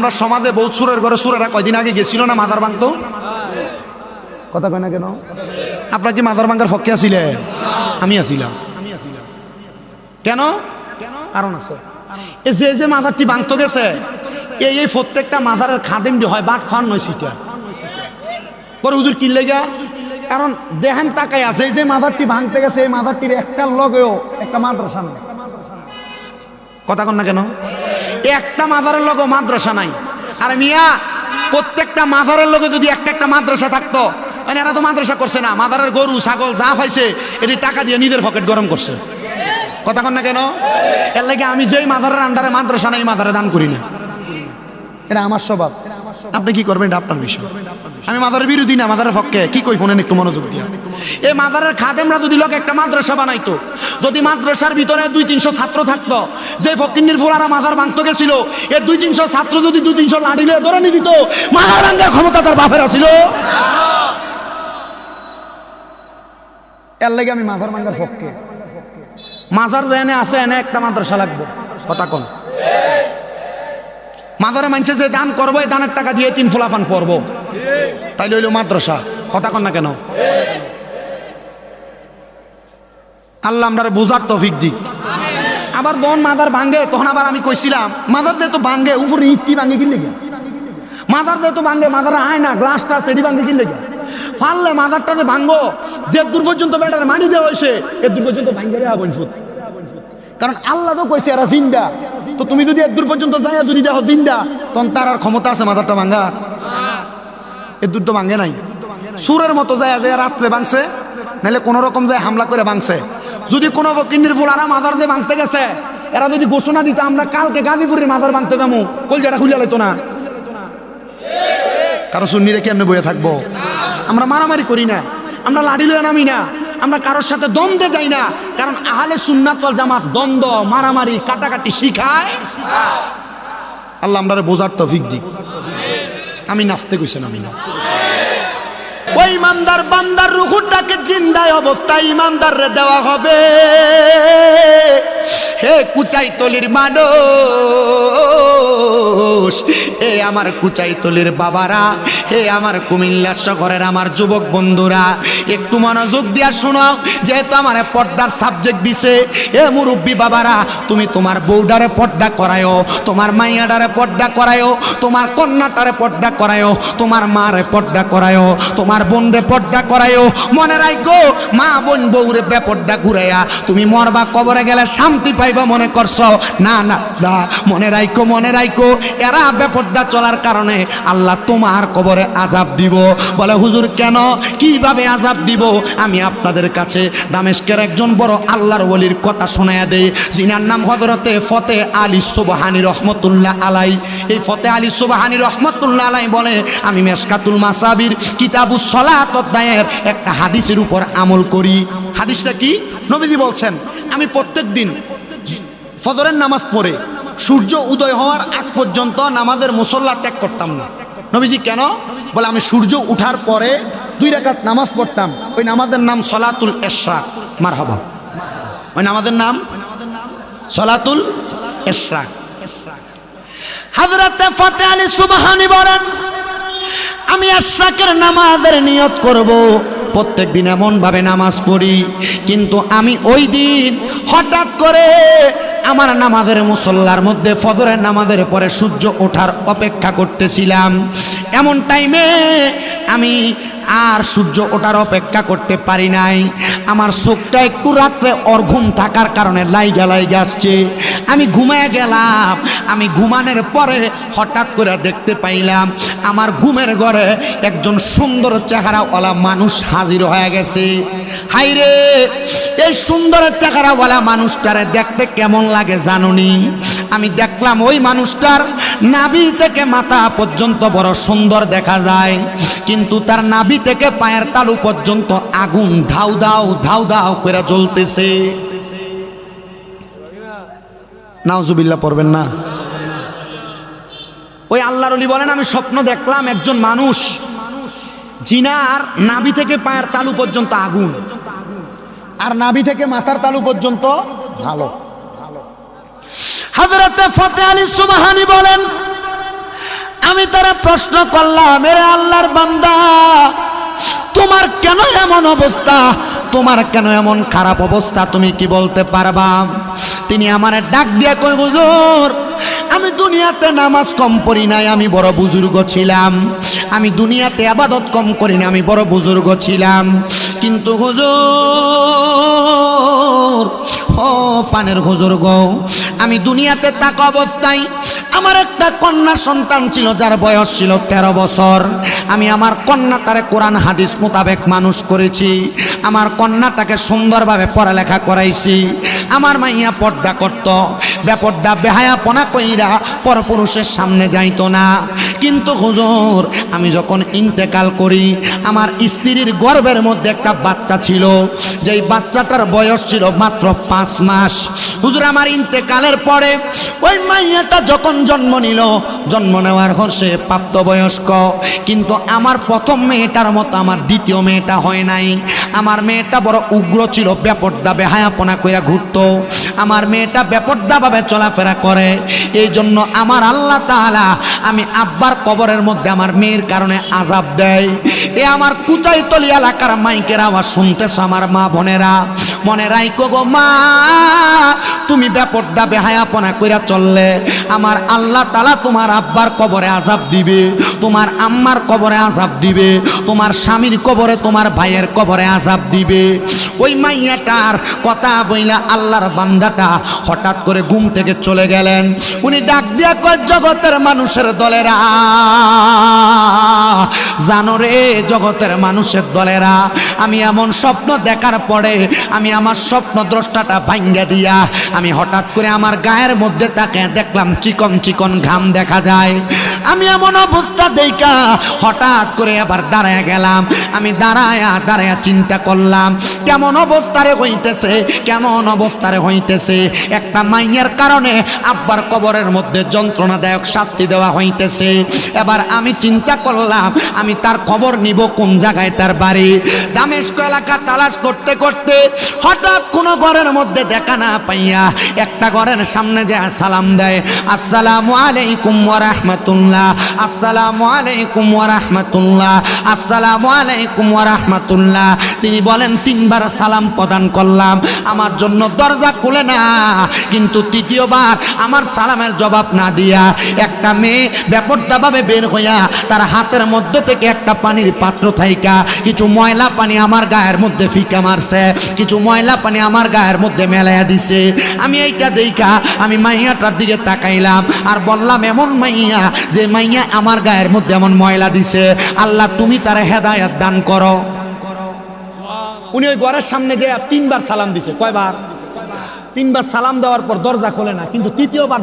আমরা সমাজে বহুত সুরের ঘরে সুরেরা কয়দিন আগে গেছিল না মাজার ভাঙতো, কথা কয় না কেন? আপনারা কি মাজার ভাঙার পক্ষে আছিলেন? আমি আছিলাম। কেন? কারণ আছে। এই যে মাজারটি ভাঙতে গেছে এই প্রত্যেকটা মাজারের খাদেম হয় বাট খান নয় সিটা পরে হুজুর কি লেগা, কারণ দেখেন তাকাই আছে এই যে মাজারটি ভাঙতে গেছে এই মাজারটির একটা লগেও একটা মাদ্রাসা নেই, কথা কন না কেন? একটা মাজারের লগে মাদ্রাসা নাই। আর মিয়া প্রত্যেকটা মাজারের লগে যদি একটা মাদ্রাসা থাকতো, মানে এরা তো মাদ্রাসা করছে না, মাজারের গরু ছাগল যা পাইছে এটি টাকা দিয়ে নিজের পকেট গরম করছে, কথা কন না কেন? এর লাগে আমি যেই মাজারের আন্ডারে মাদ্রাসা নাই মাজারে দান করি না, এটা আমার স্বভাব। আপনি কি করবেন এটা আপনার বিষয়। আমি মাজারের বিরোধী না, মাজারের পক্ষে। কি কই শুনেন একটু মনোযোগ দিয়া। এই মাজারের খাদেমরা যদি লোক একটা মাদ্রাসা বানাইতো, যদি মাদ্রাসার ভিতরে 200-300 ছাত্র থাকতো, যে ফকিন্নির ফুলারা মাজার ভাঙতে গেছিল এই 200-300 ছাত্র যদি 200-300 লাঠি নিয়ে ধরে নিয়ে দিত, মাজার ভাঙার ক্ষমতা তার বাপের ছিল। এর লাগে আমি মাজার ভাঙার পক্ষে। মাজার যে এনে আছে এনে একটা মাদ্রাসা লাগবে, কথা কন। মাজারে মানছে যে দান করবো এই দানের টাকা দিয়ে 3 ফুলাফান পড়বো, তাইলে হইল মাদ্রাসা, কথা কন না কেন? আল্লাহ আমরা বোঝার তৌফিক দিক। আবার যখন মাজার ভাঙ্গে তখন আবার আমি কইছিলাম মাজার যেহেতু ভাঙ্গে উপরে ইটটি ভাঙ্গে কিনলে গিয়া, মাজার যেহেতু ভাঙ্গে মাজারে আয় না গ্লাসটা সেটি ভাঙ্গে কিনলে গিয়া, ফাললে মাজারটা যে ভাঙ্গো যে দূর পর্যন্ত বেটার মানি দেওয়া হয়েছে এর দূর পর্যন্ত ভাঙ্গে রে আগুন ফুট। কারণ আল্লাহ তো কইছে এরা জিন্দা, তো তুমি যদি এর দূর পর্যন্ত যাই যদি দেখো জিন্দা, তখন তার আর ক্ষমতা আছে মাজারটা ভাঙ্গা? এর দূর তো ভাঙ্গে নাই। সুরের মতো যায় যে রাত্রে ভাঙছে, নাহলে কোনো রকম যায় হামলা করে ভাঙছে। যদি কোনো কিন্নির ফুলারা মাজার দিয়ে ভাঙতে গেছে, এরা যদি ঘোষণা দিত আমরা কালকে গাজীপুরের মাজার ভাঙতে যাবো, কলজাটা খুলে লাইতো না। কারো সুন্নিরে কেমনে বইয়ে থাকবো? আমরা মারামারি করি না, আমরা লাঠি লয়ে নামি না, আমরা কারোর সাথে দ্বন্দ্বে যাই না। কারণ আহলে সুন্নাত ওয়াল জামাত দ্বন্দ্ব মারামারি কাটাকাটি শিখায়। আল্লাহ আমরা বোঝার তৌফিক দিক। আমি নাচতে কইছেন আমি না। ওই ইমানদার বান্দার রূহটাকে জিন্দায় অবস্থায় ইমানদাররে দেওয়া হবে। হে কুচাইতলির মানুষ, হে আমার কুচাইতলির বাবারা, হে আমার কুমিল্লা শহরের আমার যুবক বন্ধুরা, একটু মনোযোগ দিয়া শোনো। যেহেতু আমার পর্দার সাবজেক্ট দিছে, এ মুরব্বী বাবারা, তুমি তোমার বউডারে পর্দা করায়ও, তোমার মাইয়াডারে পর্দা করায়ও, তোমার কন্যাটারে পর্দা করায়ও, তোমার মারে পর্দা করায়ও, তোমার বোনরে পর্দা করায়ও। মনে রাখো মা বোন বউরে বেপর্দা ঘুরাইয়া তুমি মরবা, কবরে গেলে শান্তি পাইবা মনে করছো? না না না, মনে রাখো এরা বেপর্দা চলার কারণে আল্লাহ তোমার কবরে আযাব দিব। বলে হুজুর কেন, কিভাবে আযাব দিব? আমি আপনাদের কাছে দামেস্কের একজন বড় আল্লাহর ওলির কথা শোনায়া দেই, যিনার নাম হযরতে ফতে আলী সুবহানী রহমতুল্লাহ আলাই। এই ফতে আলী সুবহানী রহমতুল্লাহ আলাই বলে, আমি মেশকাতুল মাসাবির কিতাবুস সালাত অধ্যায়ের একটা হাদিসের উপর আমল করি। হাদিসটা কি? নবীজি বলছেন, আমি প্রত্যেক দিন ফজরের নামাজ পড়ে সূর্য উদয় হওয়ার আগ পর্যন্ত নামাজের মুসল্লা ত্যাগ করতাম না। নবীজি কেন? বলে আমি সূর্য উঠার পরে 2 রাকাত নামাজ পড়তাম, ওই নামাজের নাম সলাতুল ইশরাক। মারহাবা, ওই নামাজের নাম সলাতুল ইশরাক। হযরত ফতে আলী সুবহানী বলেন, আমি ইশরাকের নামাজের নিয়ত করব, প্রত্যেক দিন এমন ভাবে নামাজ পড়ি, কিন্তু আমি ওই দিন হঠাৎ করে আমার নামাজের মুসল্লার মধ্যে ফজরের নামাজের পরে সূর্য ওঠার অপেক্ষা করতেছিলাম। এমন টাইমে আমি আর সূর্য ওঠার অপেক্ষা করতে পারি নাই। আমার চোখটা একটু রাত্রে অর্ঘুম থাকার কারণে লাইগা আসছে। আমি ঘুমায় গেলাম। আমি ঘুমানোর পরে হঠাৎ করে দেখতে পাইলাম আমার ঘুমের ঘরে একজন সুন্দর চেহারাওয়ালা মানুষ হাজির হয়ে গেছে। হাইরে, এই সুন্দর চেহারাওয়ালা মানুষটারে দেখতে কেমন লাগে জানুনি? আমি দেখলাম ওই মানুষটার নাভি থেকে মাথা পর্যন্ত বড় সুন্দর দেখা যায়, কিন্তু তার নাভি থেকে পায়ের তালু পর্যন্ত আগুন ধাউ দাও করে জ্বলতেছে। নাউজুবিল্লাহ পড়বেন না। ওই আল্লাহর ওলি বলেন, আমি স্বপ্ন দেখলাম একজন মানুষ জিনার নাভি থেকে পায়ের তালু পর্যন্ত আগুন, আর নাভি থেকে মাথার তালু পর্যন্ত ভালো। হযরত ফতে আলী সুবহানী বলেন, আমি তারা প্রশ্ন করলাম, এরে আল্লাহর বান্দা, তোমার কেন এমন অবস্থা, তোমার কেন এমন খারাপ অবস্থা, তুমি কি বলতে পারবা? তিনি আমারে ডাক দিয়া কই, হুজুর আমি দুনিয়াতে নামাজ কম পড়ি নাই, আমি বড় বুজুর্গ ছিলাম। আমি দুনিয়াতে ইবাদত কম করি না, আমি বড় বুজুর্গ ছিলাম। কিন্তু হুজুর, ও পানের হুজুর গো, আমি দুনিয়াতে থাকা অবস্থায় আমার একটা কন্যা সন্তান ছিল, যার বয়স ছিল 13 বছর। আমি আমার কন্যাটারে কোরআন হাদিস মোতাবেক মানুষ করেছি। আমার কন্যাটাকে সুন্দরভাবে পড়ালেখা করাইছি। আমার মাইয়া পর্দা করত, বেপর্দা বেহায়াপনা কইরা পরপুরুষের সামনে যাইতো না। কিন্তু হুজুর, আমি যখন ইন্তেকাল করি, আমার স্ত্রীর গর্ভের মধ্যে একটা বাচ্চা ছিল, যেই বাচ্চাটার বয়স ছিল মাত্র 5 মাস। হুজুর, আমার ইন্তেকালের পরে ওই মাইয়াটা যখন জন্ম নিল, জন্ম নেওয়ার পর সে প্রাপ্তবয়স্ক। কিন্তু আমার প্রথম মেয়েটার মতো আমার দ্বিতীয় মেয়েটা হয় নাই। আমার মেয়েটা বড় উগ্র ছিল, বেপর্দা বেহায়াপনা কইরা ঘুরতো। আমার মেয়েটা বেপর্দাভাবে চলাফেরা করে। এই জন্য আমার আল্লাহ তাআলা আমি আব্বার কবরের মধ্যে আমার মেয়ের কারণে আযাব দেয়। এ আমার কুচাইতলি এলাকার মাইকের আওয়াজ শুনতেছ আমার মা বোনেরা, মনে রাইকো গো মা, তুমি বেপর্দা বেহায়াপনা কইরা চললে আমার আল্লাহ তাআলা তোমার আব্বার কবরে আযাব দিবে, তোমার আম্মার কবরে আযাব দিবে, তোমার স্বামীর কবরে, তোমার ভাইয়ের কবরে আযাব দিবে। ওই মাইয়াটার কথা বইলা আল্লাহর বান্দাটা হঠাৎ করে ঘুম থেকে চলে গেলেন। উনি ডাক দিয়া কয়, জগতের মানুষের দলেরা, জানো রে জগতের মানুষের দলেরা, আমি এমন স্বপ্ন দেখার পরে আমি আমার স্বপ্ন দ্রষ্টাটা ভাঙ্গা দিয়া আমি হঠাৎ করে আমার গায়ের মধ্যে তাকে দেখলাম চিকন চিকন ঘাম দেখা যায়। আমি এমন অবস্থা দেখা হঠাৎ করে আবার দাঁড়ায় গেলাম। আমি দাঁড়ায়া চিন্তা করলাম, কেমন অবস্থারে হইতেছে, কেমন অবস্থারে হইতেছে। একটা মাইয়ার কারণে আব্বার কবরের মধ্যে যন্ত্রণাদায়ক শাস্তি দেওয়া হইতেছে। এবার আমি চিন্তা করলাম, আমি তার খবর নিব কোন জায়গায় তার বাড়ি। দামেস্ক এলাকা তালাশ করতে করতে হঠাৎ কোনো ঘরের মধ্যে দেখা না পাইয়া একটা ঘরের সামনে যায় সালাম দেয়, আসসালামু আলাইকুম ওয়া রাহমাতুল্লাহ, আসসালামু আলাইকুম ওয়া রাহমাতুল্লাহ, আসসালামু আলাইকুম ওয়া রাহমাতুল্লাহ। তিনি বলেন 3 বার সালাম প্রদান করলাম, আমার জন্য দরজা খুলে না। কিন্তু তৃতীয়বার আমার সালামের জবাব না দিয়া একটা মেয়ে বেপরদাভাবে বের হইয়া তার হাতের মধ্য থেকে একটা পানির পাত্র থাইকা কিছু ময়লা পানি আমার গায়ের মধ্যে ফিকা মারছে, কিছু ময়লা পানি আমার গায়ের মধ্যে মেলাইয়া দিছে। আমি এইটা দেখা আমি মাইয়াটার দিকে তাকাইলাম আর বললাম, এমন মাইয়া যে মাইয়া আমার গায়ের মধ্যে এমন ময়লা দিছে, আল্লাহ তুমি তার হেদায়েত দান করো। উনি ওই ঘরের সামনে যে 3 বার সালাম দিছে। কয়বার? 3 বার সালাম দেওয়ার পর দরজা খোলে না, কিন্তু তৃতীয়বার